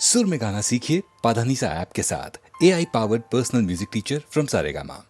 सुर में गाना सीखिए पाधानीसा ऐप के साथ। AI powered personal music teacher from Saregama.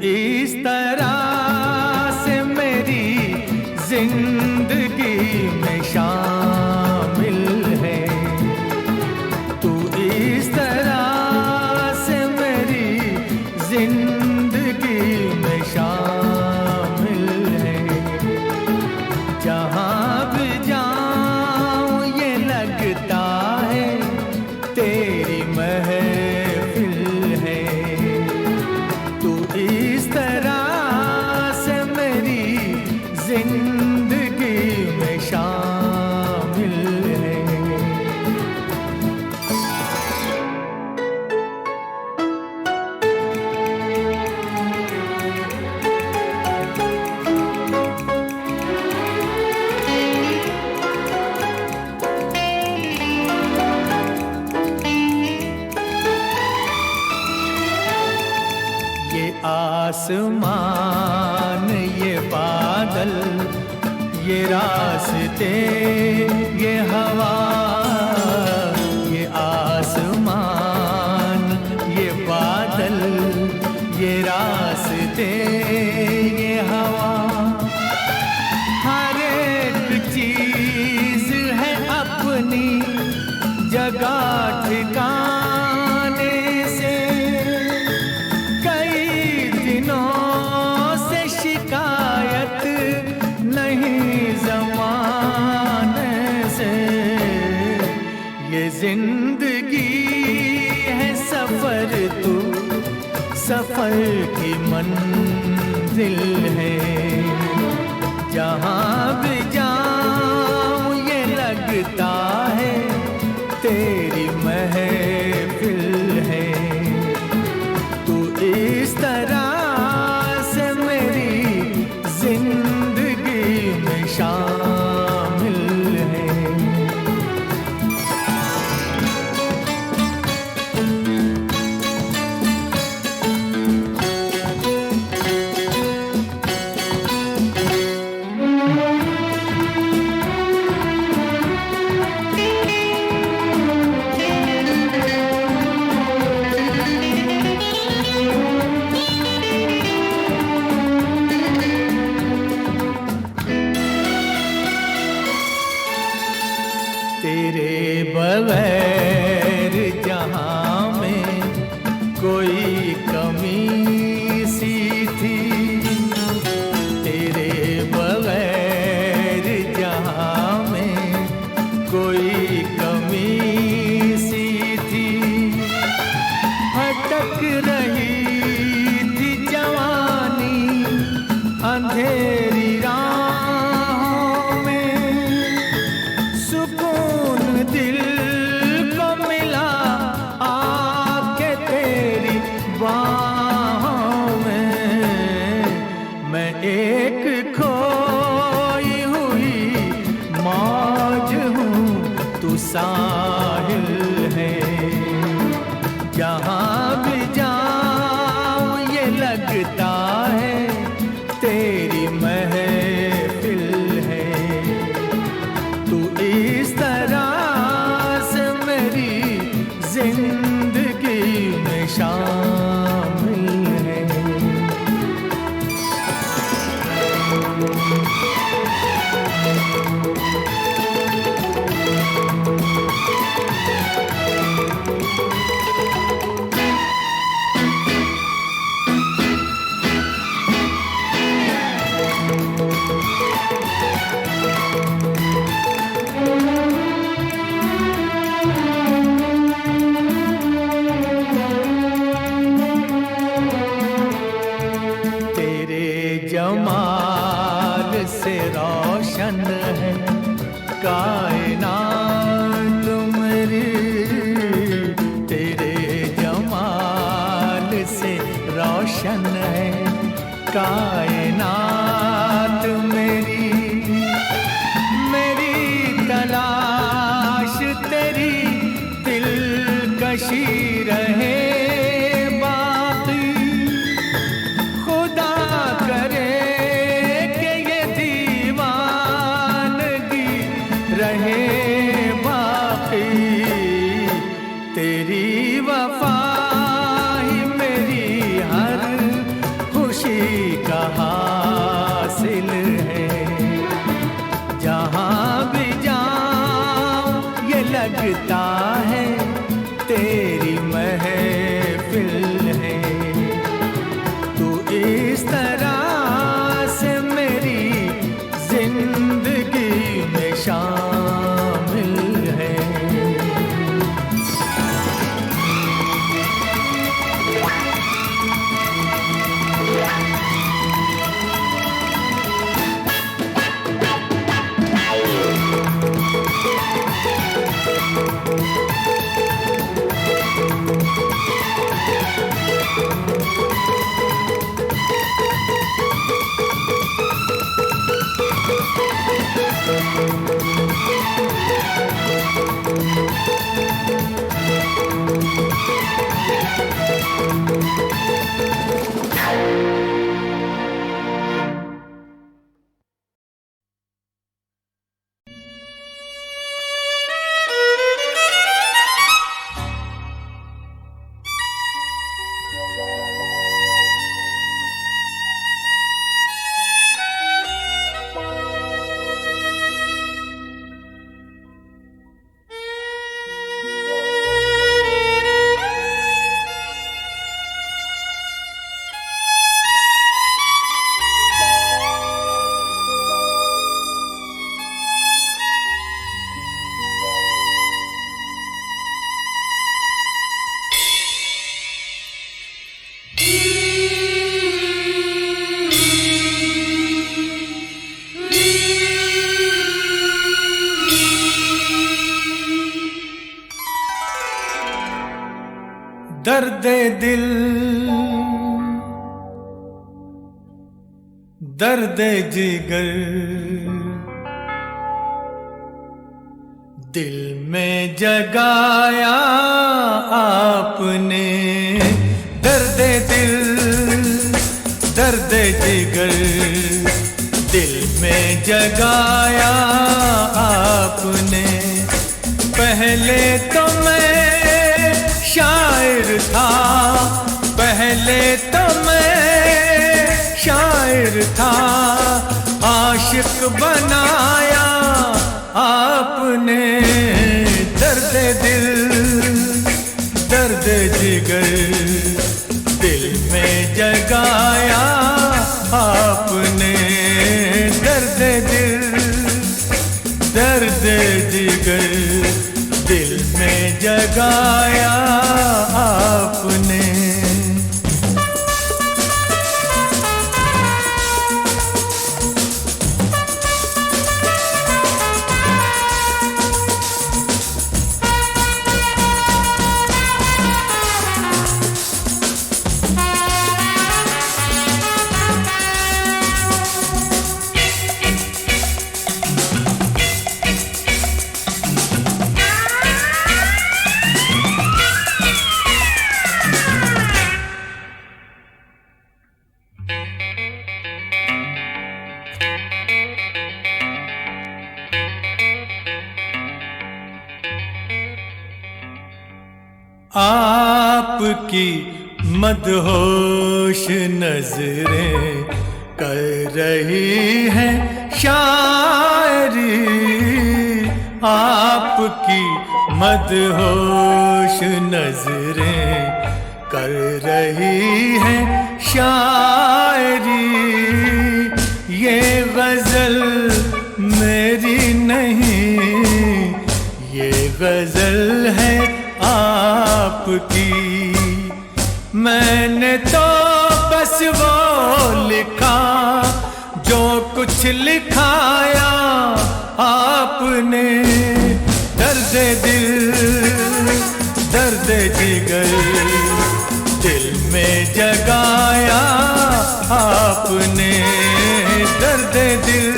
इस तरह से मेरी जिंदगी में शामिल है, तू इस तरह से मेरी जिंदगी में शामिल है। जहाँ भी जाऊँ ये लगता है तेरी महफिल है। इस तरह से मेरी जिंदगी में शामिल है। ये आसमान, ये बादल, ये रास्ते, ये हवा। ये आसमान, ये बादल, ये रास्ते, ये हवा। हर एक चीज है अपनी जगह ठिकाने से। शिकायत नहीं ज़माने से। ये जिंदगी है सफ़र, तू सफ़र की मंजिल है। जहाँ भी जाऊँ ये लगता है तेरी महफिल है। तू इस तरह जिंदगी में शामिल है। तेरे बगैर जहाँ में कोई कमी सी थी। तेरे बगैर जहाँ में कोई कमी सी थी। भटक रही थी जवानी अंधेरी राहों में। सुकून दिल को मिला आके तेरी बाहों में। मैं एक खोई हुई मौज हूँ, तू साहिल है। जहाँ भी जाऊँ ये लगता है तेरी महफिल है। तू इस तरह से मेरी जिंदगी में शामिल है। कशी रहे बाकी, खुदा करे कि ये दीवानगी रहे बाकी। तेरी वफा ही मेरी हर खुशी का हासिल है। जहाँ भी जाऊं ये लगता है तेरी महफिल है। तू इस तरह से मेरी जिंदगी में शामिल है। दर्द दिल, दर्द जिगर, दिल में जगाया आपने। दर्द दिल, दर्द जिगर, दिल में जगाया आपने। पहले तो मैं शायर था, पहले तो मैं शायर था। आशिक बनाया आपने। दर्द दिल, दर्द जिगर, दिल में जगाया आपने। दर्द दिल, दर्द जिगर, दिल में जगाया आपने। आपकी मदहोश नजरें कर रही हैं शायरी। आपकी मदहोश नजरें कर रही हैं शायरी। ये गजल मेरी नहीं, ये गजल है आपकी। मैंने तो बस वो लिखा जो कुछ लिखाया आपने। दर्द दिल, दर्द जिगर, दिल में जगाया आपने। दर्द दिल,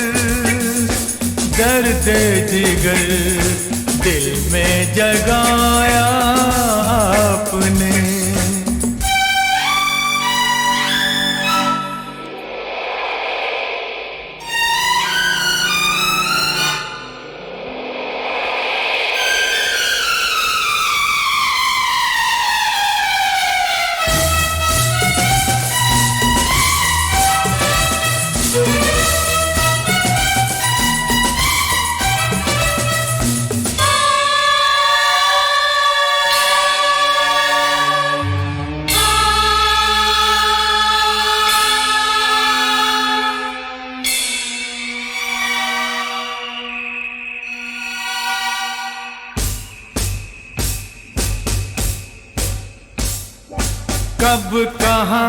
दर्द जिगर, दिल में जगाया आपने। कब कहाँ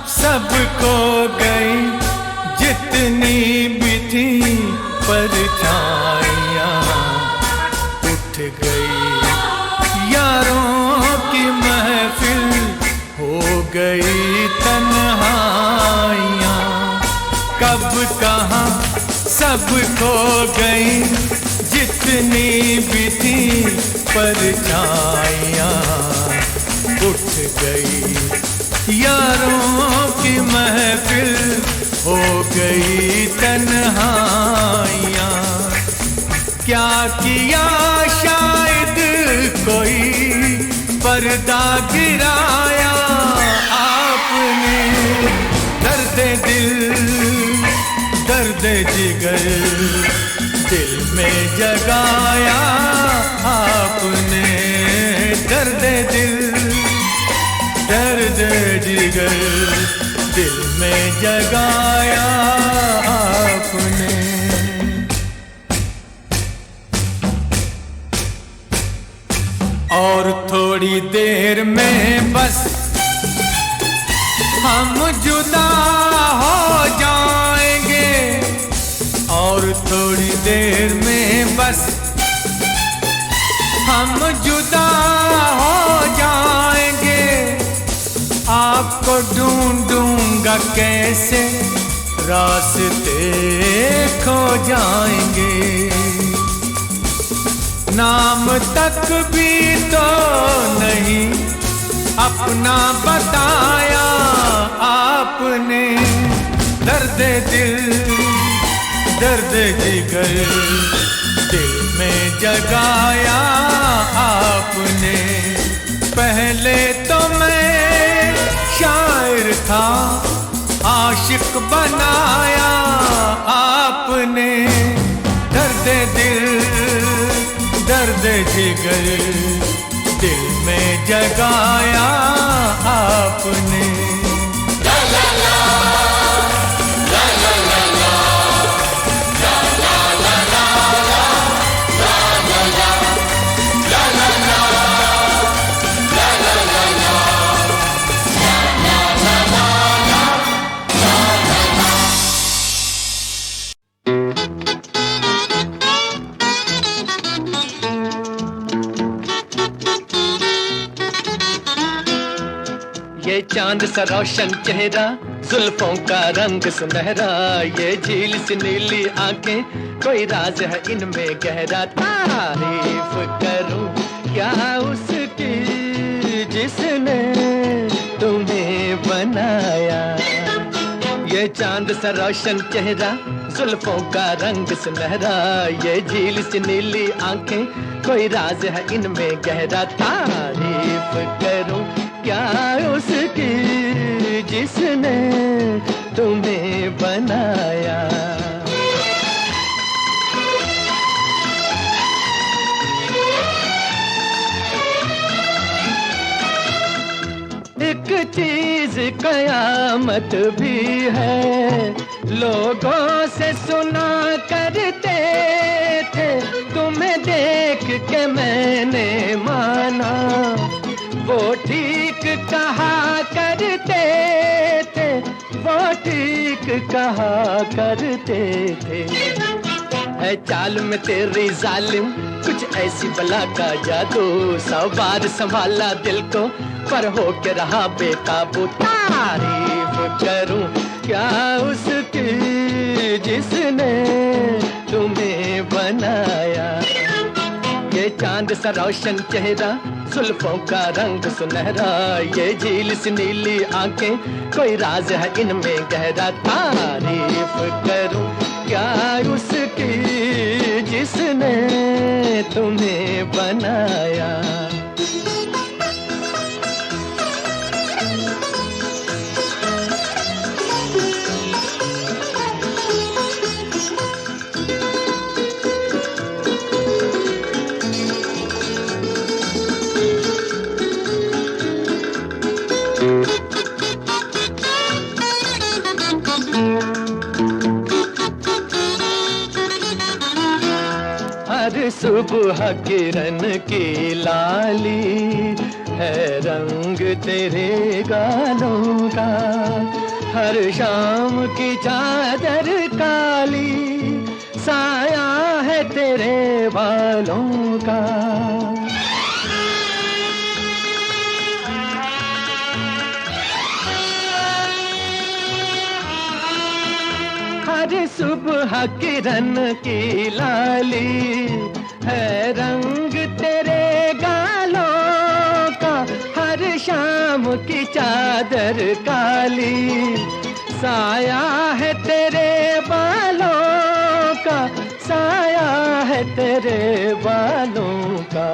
सब खो गई जितनी भी थी परछाइयाँ, उठ गई यारों की महफिल, हो गई तन्हाइयाँ। कब कहाँ सब खो गई जितनी भी थी परछाइयाँ, उठ गई यारों की महफिल, हो गई तन्हाइयाँ। क्या किया शायद कोई पर्दा गिराया आपने, दर्द दिल दर्द जिगर दिल में जगाया आपने, दर्द दिल दर्द जिगर दिल में जगाया आपने। और थोड़ी देर में बस हम जुदा हो जाएंगे, और थोड़ी देर में बस हम जुदा हो जाएंगे। आपको ढूंढूंगा कैसे रास्ते खो जाएंगे, नाम तक भी तो नहीं अपना बताया आपने, दर्द दिल दर्द जिगर दिल में जगाया आपने। पहले तो मैं शायर था, आशिक बनाया आपने, दर्द दिल दर्द जिगर दिल में जगाया आपने। ये चांद सा रोशन चेहरा, जुल्फों का रंग सुनहरा, ये झील सी नीली आंखें, कोई राज है इनमें गहरा। तारीफ करूं क्या उसकी जिसने तुम्हें बनाया। ये चांद सा रोशन चेहरा, जुल्फों का रंग सुनहरा, ये झील सी नीली आंखें, कोई राज है इनमें गहरा। तारीफ करूं क्या उसकी जिसने तुम्हें बनाया। एक चीज कयामत भी है, लोगों से सुना करते थे, तुम्हें देख के मैंने माना, वो ठीक कहा करते थे, वो ठीक कहा करते थे। है चाल में तेरी जालिम कुछ ऐसी बला का जादू, 100 बार संभाला दिल को पर हो के रहा बेकाबू। तारीफ करूं क्या उसकी जिसने तुम्हें बनाया। ये ये चांद सा रोशन चेहरा, जुल्फों का रंग सुनहरा, ये झील सी नीली आंखें, कोई राज है इनमें गहरा। तारीफ करूं क्या उसकी जिसने तुम्हें बनाया। हर सुबह किरण की लाली है रंग तेरे गालों का, हर शाम की चादर काली साया है तेरे बालों का। हर सुबह किरण की लाली है रंग तेरे गालों का, हर शाम की चादर काली साया है तेरे बालों का, साया है तेरे बालों का।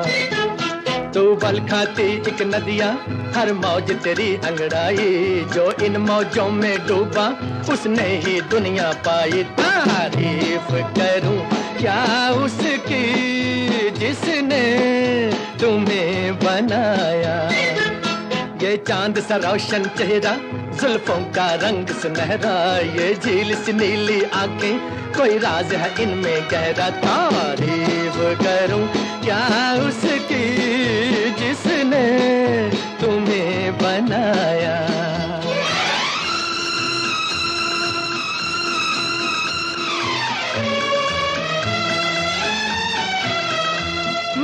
तू बल खाती एक नदिया, हर मौज तेरी अंगड़ाई, जो इन मौजों में डूबा उसने ही दुनिया पाई। तारीफ करूं क्या उसकी जिसने तुम्हें बनाया। ये चांद सा रोशन चेहरा, जुल्फों का रंग सुनहरा, ये झील सी नीली आंखें, कोई राज है इनमें गहरा। तारीफ करूं क्या उसकी जिसने तुम्हें बनाया।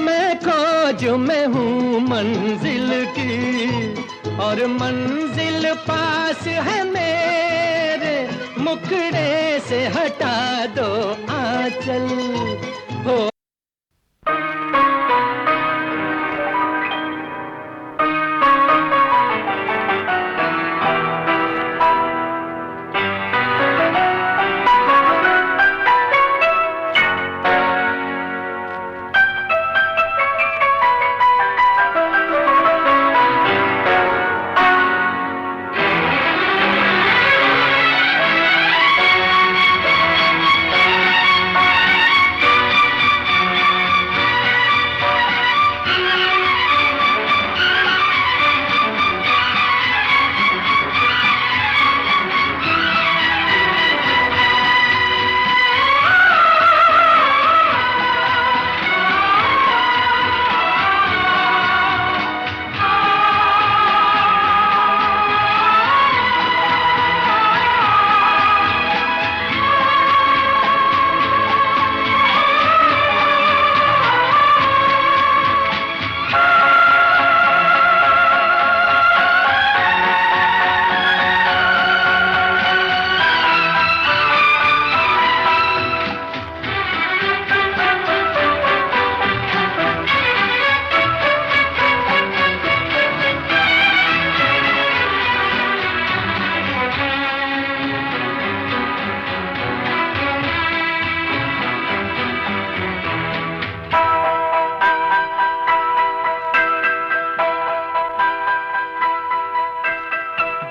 मैं खोज में हूँ मंजिल की, और मंजिल पास है मेरे, मुखड़े से हटा दो आंचल हो।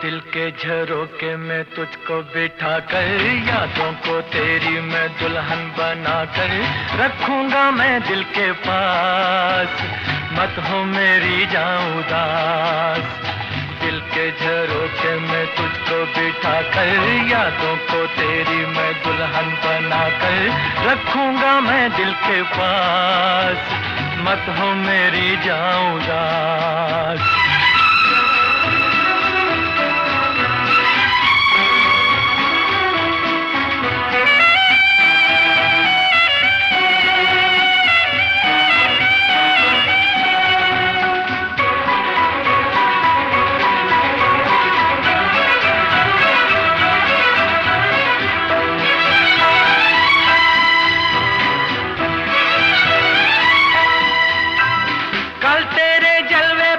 दिल के झरोके में तुझको बिठा कर, यादों को तेरी मैं दुल्हन बना कर रखूंगा मैं दिल के पास, मत हो मेरी जाऊं उदास। दिल के झरोके में तुझको बिठा कर, यादों को तेरी मैं दुल्हन बना कर रखूंगा मैं दिल के पास, मत हो मेरी जाऊं उदास।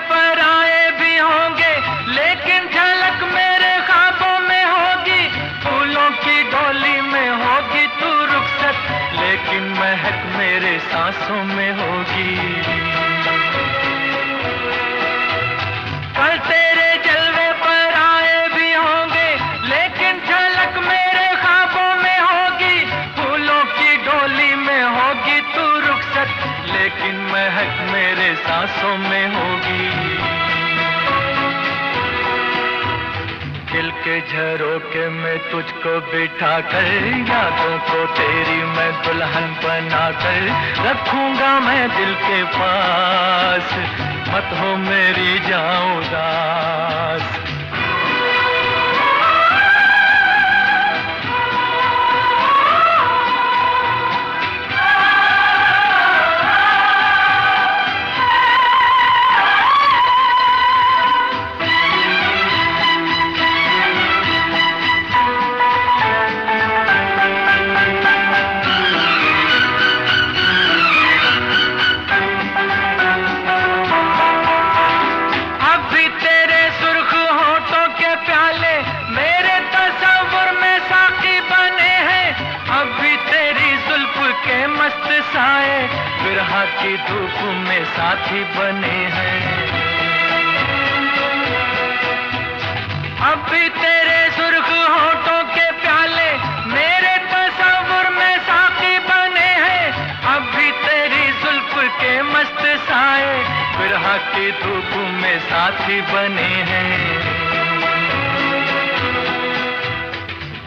पर आए भी होंगे, लेकिन झलक मेरे ख्वाबों में होगी। फूलों की डोली में होगी तू रुखसत, लेकिन महक मेरे सांसों में होगी। कल तेरे जलवे पर आए भी होंगे, लेकिन झलक मेरे ख्वाबों में होगी। फूलों की डोली में होगी तू रुखसत, लेकिन महक मेरे सांसों में होगी। दिल के झरोखे में तुझको बिठा कर, यादों को तेरी मैं दुल्हन बना कर रखूंगा मैं दिल के पास, मत हो मेरी जाऊं उदास। बिरहा की धूप में साथी बने हैं। अब भी तेरे सुर्ख होठों के प्याले मेरे तस्वुर में साथी बने हैं। अब भी तेरी जुल्फ के मस्त साए बिरहा की धूप में साथी बने हैं।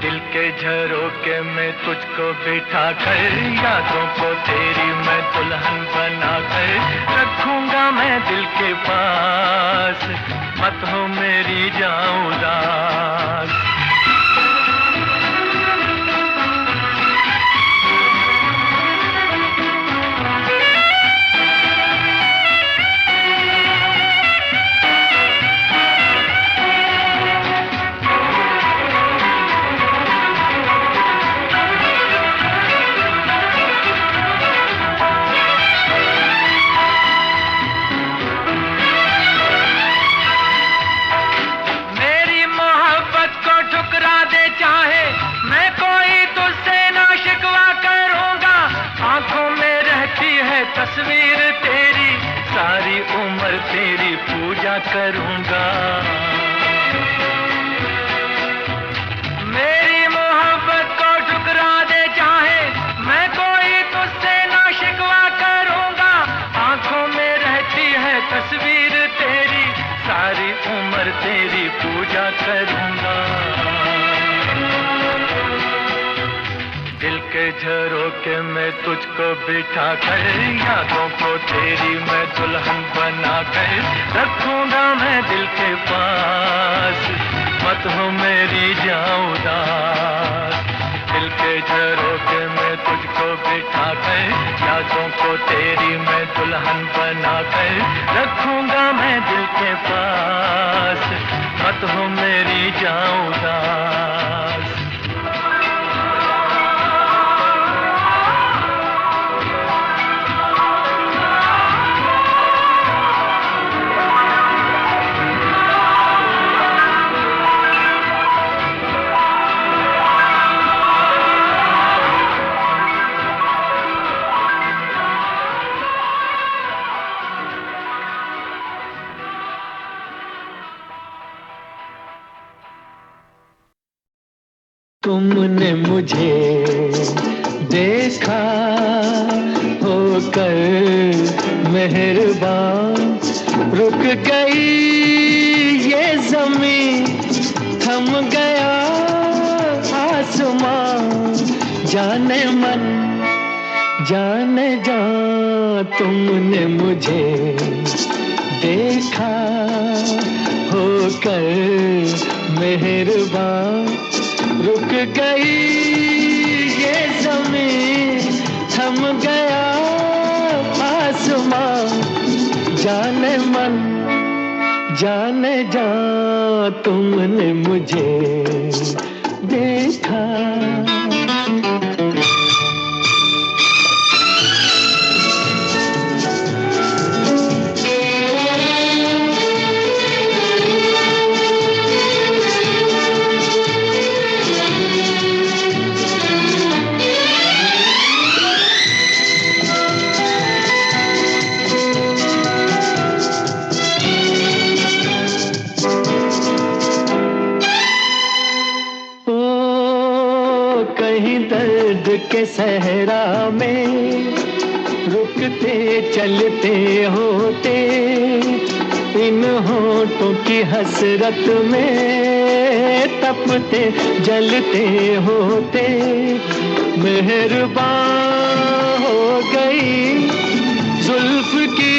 दिल के झरोखे में तुझको बिठा कर, यादों को तेरी मैं दुल्हन बना कर रखूंगा मैं दिल के पास, मत हो मेरी जाऊं उदास। तस्वीर तेरी सारी उम्र तेरी पूजा करूंगा। मेरी मोहब्बत को ठुकरा दे चाहे, मैं कोई तुझसे ना शिकवा करूंगा। आंखों में रहती है तस्वीर तेरी सारी उम्र तेरी पूजा करूंगा। दिल के झरोखे में तुझको बिठा कर, यादों को तेरी मैं दुल्हन बना कर रखूंगा मैं दिल के पास, मत हो मेरी जाऊं उदास। दिल के झरोखे में तुझको बिठा कर, यादों को तेरी मैं दुल्हन बना कर रखूंगा मैं दिल के पास, मत हो मेरी जाऊं उदास। तुमने मुझे देखा होकर मेहरबान, रुक गई ये ज़मीं, थम गया आसमां। जाने मन जाने जा, तुमने मुझे देखा होकर मेहरबान, रुक गई ये ज़मीं, थम गया आसमां। जाने मन जाने जा, तुमने मुझे देखा। के सहरा में रुकते चलते होते, इन होठों की हसरत में तपते जलते होते, मेहरबान हो गई जुल्फ की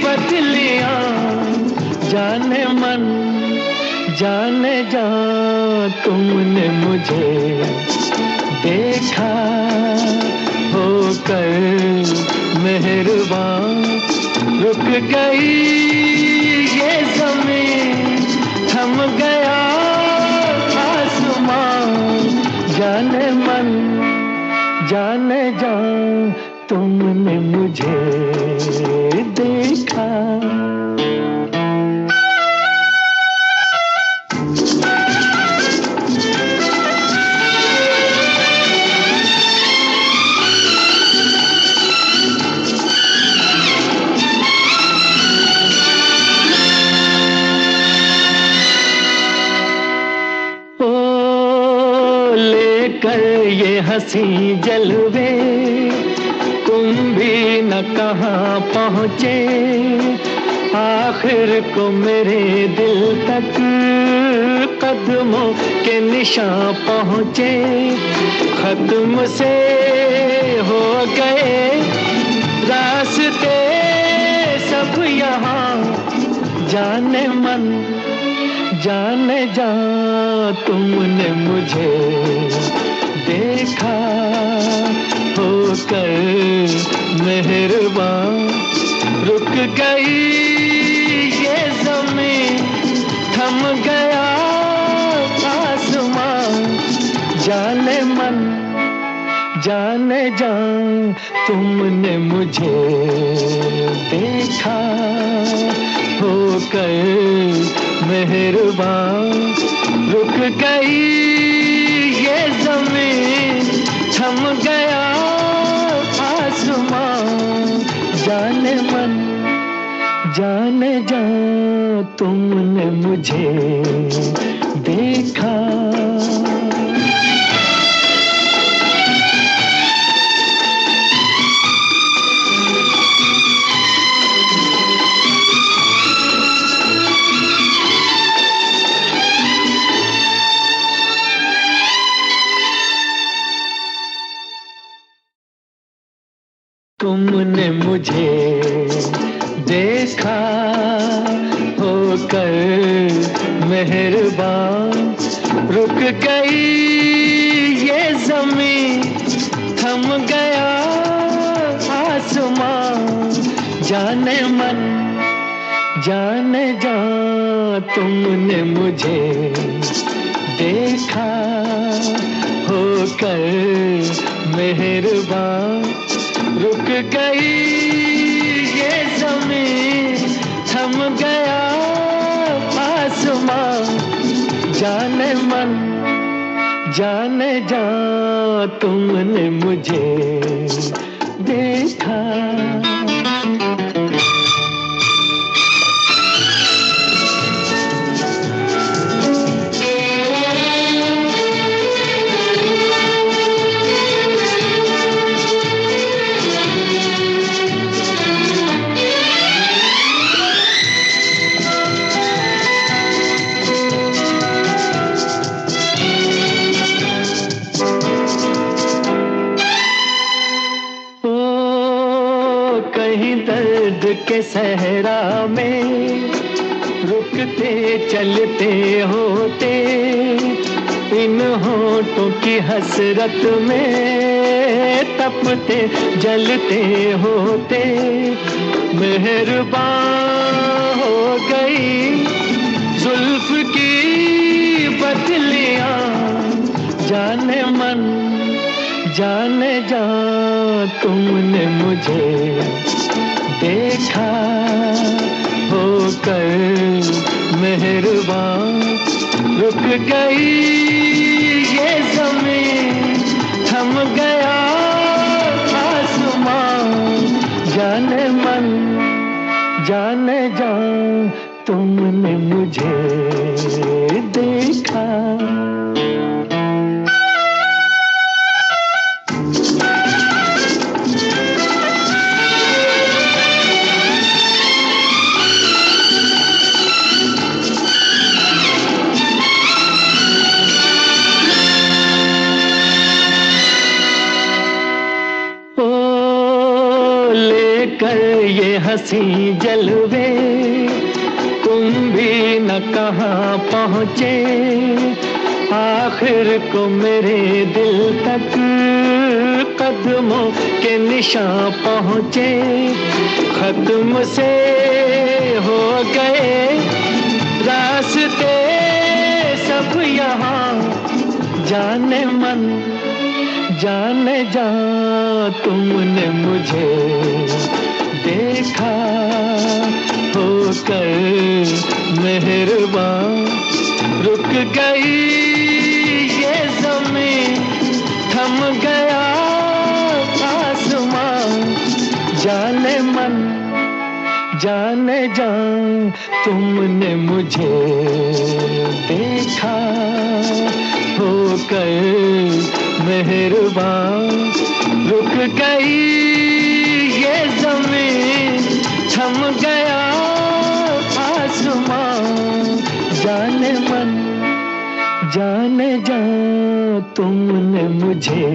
बदलियां, जाने मन जाने जा तुमने मुझे देखा होकर मेहरबान, रुक गई ये ज़मीन, थम गया आसमां, जाने मन जाने जा तुमने मुझे देखा। कर ये हंसी जलवे तुम भी न कहाँ पहुँचे, आखिर को मेरे दिल तक कदमों के निशान पहुँचे, खत्म से हो गए रास्ते सब यहाँ, जाने मन जाने जा तुमने मुझे देखा होकर मेहरबान, रुक गई ये ज़मीन, थम गया आसमां, जाने मन जाने जा तुमने मुझे देखा होकर मेहरबान, रुक गई ये ज़मीन, थम गया आसमां, जाने मन जाने जा तुमने मुझे देखा। तुमने मुझे देखा होकर मेहरबान, रुक गई ये ज़मीन, थम गया आसमां, जाने मन जाने जा तुमने मुझे देखा होकर मेहरबान, रुक गई ये ज़मीन, थम गया आसमां, जाने मन जाने जा तुमने मुझे देखा। कहीं दर्द के सहरा में रुकते चलते होते, इन होठों की हसरत में तपते जलते होते, मेहरबान हो गई जुल्फ की बदलियां, जाने मन जाने जा तुमने मुझे देखा होकर मेहरबान, रुक गई ये ज़मीन, थम गया आसमां, जाने मन जाने जा तुमने मुझे देखा। हंसी जलवे, तुम भी न कहाँ पहुँचे, आखिर को मेरे दिल तक कदमों के निशान पहुँचे। खत्म से हो गए रास्ते सब यहाँ, जाने मन जाने जा तुमने मुझे देखा होकर मेहरबान। रुक गई ये ज़मीं, थम गया आसमान, जाने मन जाने जा तुमने मुझे देखा होकर मेहरबान। रुक गई ये ज़मीन, थम गया आसमान, जाने मन जाने जा तुमने मुझे